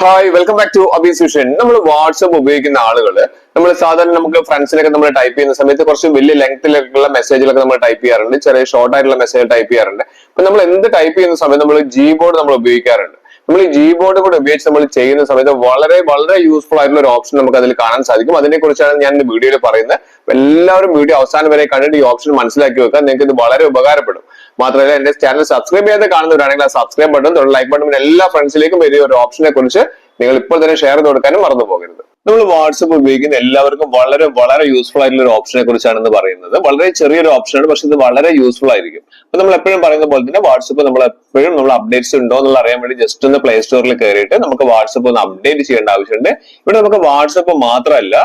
Hi welcome back to അബിസ്യൂഷൻ. നമ്മൾ WhatsApp ഉപയോഗിക്കുന്ന ആളുകൾ നമ്മൾ സാധാരണ നമുക്ക് ഫ്രണ്ട്സിനൊക്കെ നമ്മൾ ടൈപ്പ് ചെയ്യുന്ന സമയത്ത് കുറച്ച് വലിയ ലെങ്ത്തിലുള്ള മെസ്സേജുകളൊക്കെ നമ്മൾ ടൈപ്പ് ചെയ്യാറുണ്ട്, ചെറിയ ഷോർട്ട് ആയിട്ടുള്ള മെസ്സേജ് ടൈപ്പ് ചെയ്യാറുണ്ട്. അപ്പൊ നമ്മൾ എന്ത് ടൈപ്പ് ചെയ്യുന്ന സമയത്ത് നമ്മൾ Gboard നമ്മൾ ഉപയോഗിക്കാറുണ്ട്. നമ്മൾ ഈ Gboard കൂടെ ഉപയോഗിച്ച് നമ്മൾ ചെയ്യുന്ന സമയത്ത് വളരെ വളരെ യൂസ്ഫുൾ ആയിട്ടുള്ള ഒരു ഓപ്ഷൻ നമുക്ക് അതിൽ കാണാൻ സാധിക്കും. അതിനെ കുറിച്ചാണ് ഞാൻ ഈ വീഡിയോയിൽ പറയുന്നത്. എല്ലാവരും വീഡിയോ അവസാനം വരെ കണ്ടിട്ട് ഈ ഓപ്ഷൻ മനസ്സിലാക്കി വെക്കുക. നിങ്ങൾക്ക് ഇത് വളരെ ഉപകാരപ്പെടും. മാത്രമല്ല എന്റെ ചാനൽ സബ്സ്ക്രൈബ് ചെയ്യാതെ കാണുന്നവരാണെങ്കിൽ ആ സബ്സ്ക്രൈബ് ബട്ടൺ ലൈക്ക് ബട്ടൺ എല്ലാ ഫ്രണ്ട്സിലേക്കും വലിയ ഒരു ഓപ്ഷനെ കുറിച്ച് നിങ്ങൾ ഇപ്പോൾ തന്നെ ഷെയർ ചെയ്ത് കൊടുക്കാനും മറന്നു പോകരുത്. നമ്മൾ വാട്സ്ആപ്പ് ഉപയോഗിക്കുന്ന എല്ലാവർക്കും വളരെ വളരെ യൂസ്ഫുൾ ആയിട്ടുള്ള ഒരു ഓപ്ഷനെ കുറിച്ചാണെന്ന് പറയുന്നത്. വളരെ ചെറിയൊരു ഓപ്ഷനാണ്, പക്ഷെ ഇത് വളരെ യൂസ്ഫുൾ ആയിരിക്കും. അപ്പൊ നമ്മൾ എപ്പോഴും പറയുന്ന പോലെ തന്നെ വാട്സ്ആപ്പ് നമ്മൾ എപ്പോഴും നമ്മൾ അപ്ഡേറ്റ്സ് ഉണ്ടോ എന്നുള്ള അറിയാൻ വേണ്ടി ജസ്റ്റ് ഒന്ന് പ്ലേ സ്റ്റോറിൽ കയറിയിട്ട് നമുക്ക് വാട്സ്ആപ്പ് ഒന്ന് അപ്ഡേറ്റ് ചെയ്യേണ്ട ആവശ്യമുണ്ട്. ഇവിടെ നമുക്ക് വാട്സ്ആപ്പ് മാത്രമല്ല,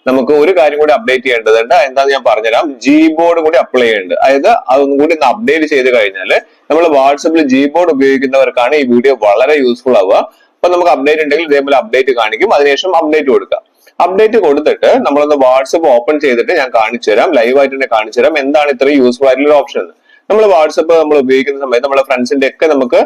നമുക്ക് ഒരു കാര്യം കൂടി അപ്ഡേറ്റ് ചെയ്യേണ്ടതുണ്ട്. എന്താന്ന് ഞാൻ പറഞ്ഞുതരാം. Gboard കൂടി അപ്ലൈ ചെയ്യുന്നുണ്ട്. അതായത് അതൊന്നും കൂടി ഒന്ന് അപ്ഡേറ്റ് ചെയ്ത് കഴിഞ്ഞാൽ നമ്മൾ വാട്സ്ആപ്പിൽ Gboard ഉപയോഗിക്കുന്നവർക്കാണ് ഈ വീഡിയോ വളരെ യൂസ്ഫുൾ ആവുക. അപ്പൊ നമുക്ക് അപ്ഡേറ്റ് ഉണ്ടെങ്കിൽ ഇതേപോലെ അപ്ഡേറ്റ് കാണിക്കും. അതിനുശേഷം അപ്ഡേറ്റ് കൊടുക്കാം. അപ്ഡേറ്റ് കൊടുത്തിട്ട് നമ്മളൊന്ന് വാട്സ്ആപ്പ് ഓപ്പൺ ചെയ്തിട്ട് ഞാൻ കാണിച്ചു തരാം, ലൈവായിട്ട് തന്നെ കാണിച്ചു തരാം എന്താണ് ഇത്രയും യൂസ്ഫുൾ ആയിട്ടുള്ള ഓപ്ഷൻ. നമ്മൾ വാട്സ്ആപ്പ് നമ്മൾ ഉപയോഗിക്കുന്ന സമയത്ത് നമ്മുടെ ഫ്രണ്ട്സിന്റെ ഒക്കെ നമുക്ക്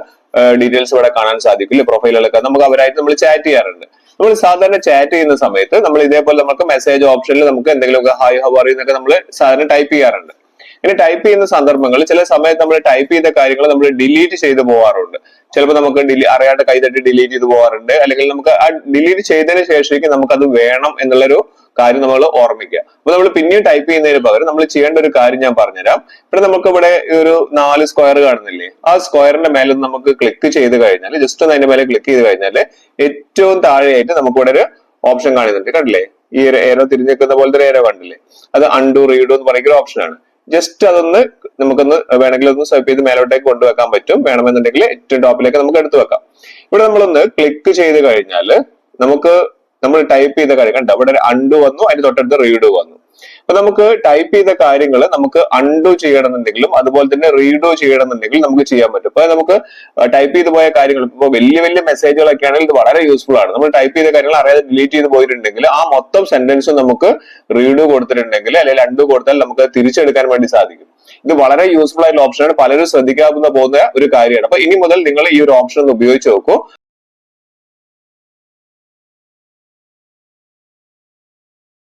ഡീറ്റെയിൽസ് ഇവിടെ കാണാൻ സാധിക്കില്ല. പ്രൊഫൈലുകളൊക്കെ നമുക്ക് അവരായിട്ട് നമ്മൾ ചാറ്റ് ചെയ്യാറുണ്ട്. നമ്മൾ സാധാരണ ചാറ്റ് ചെയ്യുന്ന സമയത്ത് നമ്മൾ ഇതേപോലെ നമുക്ക് മെസ്സേജ് ഓപ്ഷനിൽ നമുക്ക് എന്തെങ്കിലുമൊക്കെ ഹായ് ഹൗ ആർ യു എന്നൊക്കെ നമ്മൾ സാധാരണ ടൈപ്പ് ചെയ്യാറുണ്ട്. ഇനി ടൈപ്പ് ചെയ്യുന്ന സന്ദർഭങ്ങളിൽ ചില സമയത്ത് നമ്മൾ ടൈപ്പ് ചെയ്ത കാര്യങ്ങൾ നമ്മൾ ഡിലീറ്റ് ചെയ്ത് പോകാറുണ്ട്. ചിലപ്പോൾ നമുക്ക് അറിയാണ്ട് കൈതട്ടി ഡിലീറ്റ് ചെയ്ത് പോകാറുണ്ട്. അല്ലെങ്കിൽ നമുക്ക് ആ ഡിലീറ്റ് ചെയ്തതിന് ശേഷം നമുക്ക് അത് വേണം എന്നുള്ളൊരു കാര്യം നമ്മൾ ഓർമ്മിക്കുക. അപ്പൊ നമ്മൾ പിന്നെയും ടൈപ്പ് ചെയ്യുന്നതിന് പകരം നമ്മൾ ചെയ്യേണ്ട ഒരു കാര്യം ഞാൻ പറഞ്ഞുതരാം. ഇവിടെ നമുക്ക് ഇവിടെ ഒരു 4 സ്ക്വയർ കാണുന്നില്ലേ, ആ സ്ക്വയറിന്റെ മേലെ നമുക്ക് ക്ലിക്ക് ചെയ്ത് കഴിഞ്ഞാൽ, ജസ്റ്റ് ഒന്ന് അതിന്റെ മേലെ ക്ലിക്ക് ചെയ്ത് കഴിഞ്ഞാൽ ഏറ്റവും താഴെയായിട്ട് നമുക്ക് ഇവിടെ ഒരു ഓപ്ഷൻ കാണുന്നുണ്ട്. കണ്ടില്ലേ, ഈ ഏരോ തിരിഞ്ഞേക്കുന്ന പോലത്തെ ഏരോ കണ്ടില്ലേ, അത് അൺഡു റീഡു എന്ന് പറയുന്ന ഒരു ഓപ്ഷനാണ്. ജസ്റ്റ് അതൊന്ന് നമുക്കൊന്ന് വേണമെങ്കിൽ ഒന്ന് സ്വൈപ്പ് ചെയ്ത് മേലോട്ടേക്ക് കൊണ്ടുവെക്കാൻ പറ്റും. വേണമെന്നുണ്ടെങ്കിൽ ഏറ്റവും ടോപ്പിലേക്ക് നമുക്ക് എടുത്തു വെക്കാം. ഇവിടെ നമ്മളൊന്ന് ക്ലിക്ക് ചെയ്ത് കഴിഞ്ഞാൽ നമുക്ക് നമ്മൾ ടൈപ്പ് ചെയ്ത കാര്യം കണ്ടോ, അവിടെ അൺഡു വന്നു, അതിന് തൊട്ടടുത്ത് റീഡു വന്നു. അപ്പൊ നമുക്ക് ടൈപ്പ് ചെയ്ത കാര്യങ്ങൾ നമുക്ക് അൺഡു ചെയ്യണമെന്നുണ്ടെങ്കിലും അതുപോലെ തന്നെ റീഡു ചെയ്യണമെന്നുണ്ടെങ്കിലും നമുക്ക് ചെയ്യാൻ പറ്റും. അപ്പൊ നമുക്ക് ടൈപ്പ് ചെയ്ത് പോയ കാര്യങ്ങൾ ഇപ്പൊ വലിയ വലിയ മെസ്സേജുകളൊക്കെ ആണെങ്കിൽ ഇത് വളരെ യൂസ്ഫുൾ ആണ്. നമ്മൾ ടൈപ്പ് ചെയ്ത കാര്യങ്ങൾ അറിയാതെ ഡിലീറ്റ് ചെയ്ത് പോയിട്ടുണ്ടെങ്കിൽ ആ മൊത്തം സെന്റൻസും നമുക്ക് റീഡു കൊടുത്തിട്ടുണ്ടെങ്കിൽ അല്ലെങ്കിൽ അൺഡു കൊടുത്താൽ നമുക്ക് തിരിച്ചെടുക്കാൻ വേണ്ടി സാധിക്കും. ഇത് വളരെ യൂസ്ഫുൾ ആയിട്ടുള്ള ഓപ്ഷനാണ്. പലരും ശ്രദ്ധിക്കാവുന്ന പോകുന്ന ഒരു കാര്യമാണ്. അപ്പൊ ഇനി മുതൽ നിങ്ങൾ ഈ ഒരു ഓപ്ഷൻ ഒന്ന് ഉപയോഗിച്ച് നോക്കൂ.